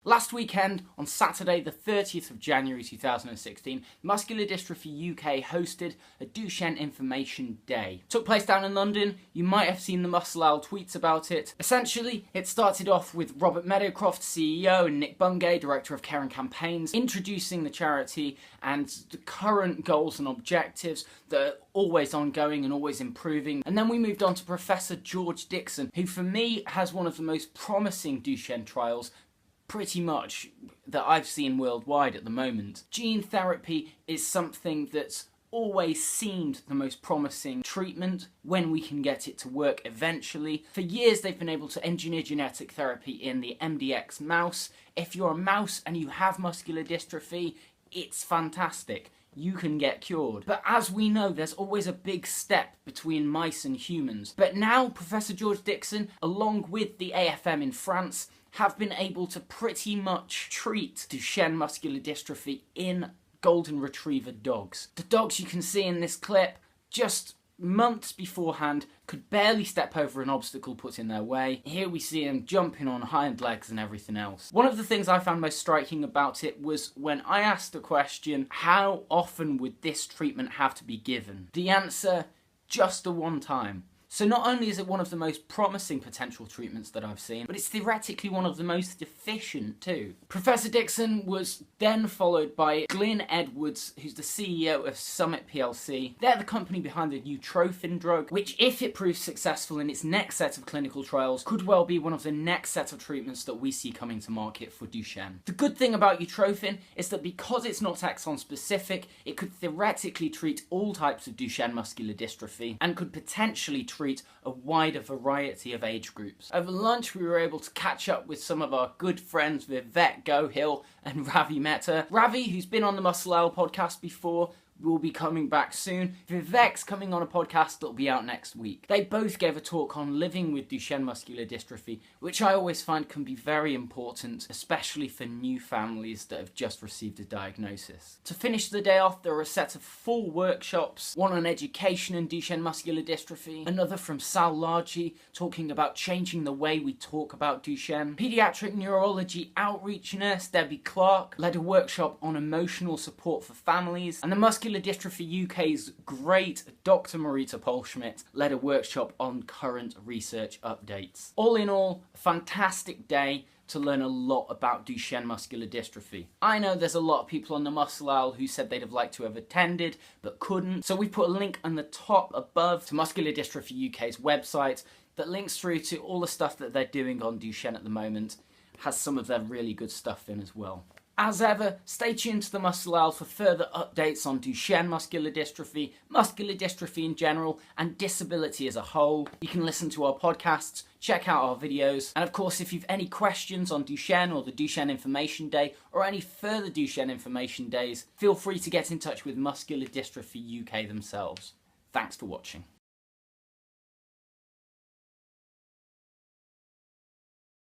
Last weekend, on Saturday the 30th of January 2016, Muscular Dystrophy UK hosted a Duchenne Information Day. It took place down in London. You might have seen the Muscular tweets about it. Essentially, it started off with Robert Meadowcroft, CEO, and Nick Bungay, Director of Care and Campaigns, introducing the charity and the current goals and objectives that are always ongoing and always improving. And then we moved on to Professor George Dixon, who for me has one of the most promising Duchenne trials pretty much that I've seen worldwide at the moment. Gene therapy is something that's always seemed the most promising treatment when we can get it to work eventually. For years they've been able to engineer genetic therapy in the MDX mouse. If you're a mouse and you have muscular dystrophy, it's fantastic. You can get cured. But as we know, there's always a big step between mice and humans. But now Professor George Dixon, along with the AFM in France, have been able to pretty much treat Duchenne muscular dystrophy in golden retriever dogs. The dogs you can see in this clip, just months beforehand, could barely step over an obstacle put in their way. Here we see them jumping on hind legs and everything else. One of the things I found most striking about it was when I asked the question, how often would this treatment have to be given? The answer, just the one time. So not only is it one of the most promising potential treatments that I've seen, but it's theoretically one of the most efficient too. Professor Dixon was then followed by Glyn Edwards, who's the CEO of Summit plc. They're the company behind the Utrophin drug, which if it proves successful in its next set of clinical trials, could well be one of the next set of treatments that we see coming to market for Duchenne. The good thing about Utrophin is that because it's not exon specific, it could theoretically treat all types of Duchenne muscular dystrophy and could potentially treat a wider variety of age groups. Over lunch we were able to catch up with some of our good friends Vivek Gohil and Ravi Mehta. Ravi, who's been on the Muscular podcast before, will be coming back soon. Vivek's coming on a podcast that'll be out next week. They both gave a talk on living with Duchenne muscular dystrophy, which I always find can be very important, especially for new families that have just received a diagnosis. To finish the day off, there are a set of 4 workshops, one on education in Duchenne muscular dystrophy, another from Sal Largi talking about changing the way we talk about Duchenne. Pediatric neurology outreach nurse Debbie Clark led a workshop on emotional support for families, and the Muscular Dystrophy UK's great Dr. Marita Polschmidt led a workshop on current research updates. All in all, a fantastic day to learn a lot about Duchenne muscular dystrophy. I know there's a lot of people on the Muscular who said they'd have liked to have attended but couldn't, so we put a link on the top above to Muscular Dystrophy UK's website that links through to all the stuff that they're doing on Duchenne at the moment, has some of their really good stuff in as well. As ever, stay tuned to the Muscular for further updates on Duchenne muscular dystrophy in general, and disability as a whole. You can listen to our podcasts, check out our videos, and of course if you've any questions on Duchenne or the Duchenne Information Day, or any further Duchenne Information Days, feel free to get in touch with Muscular Dystrophy UK themselves. Thanks for watching.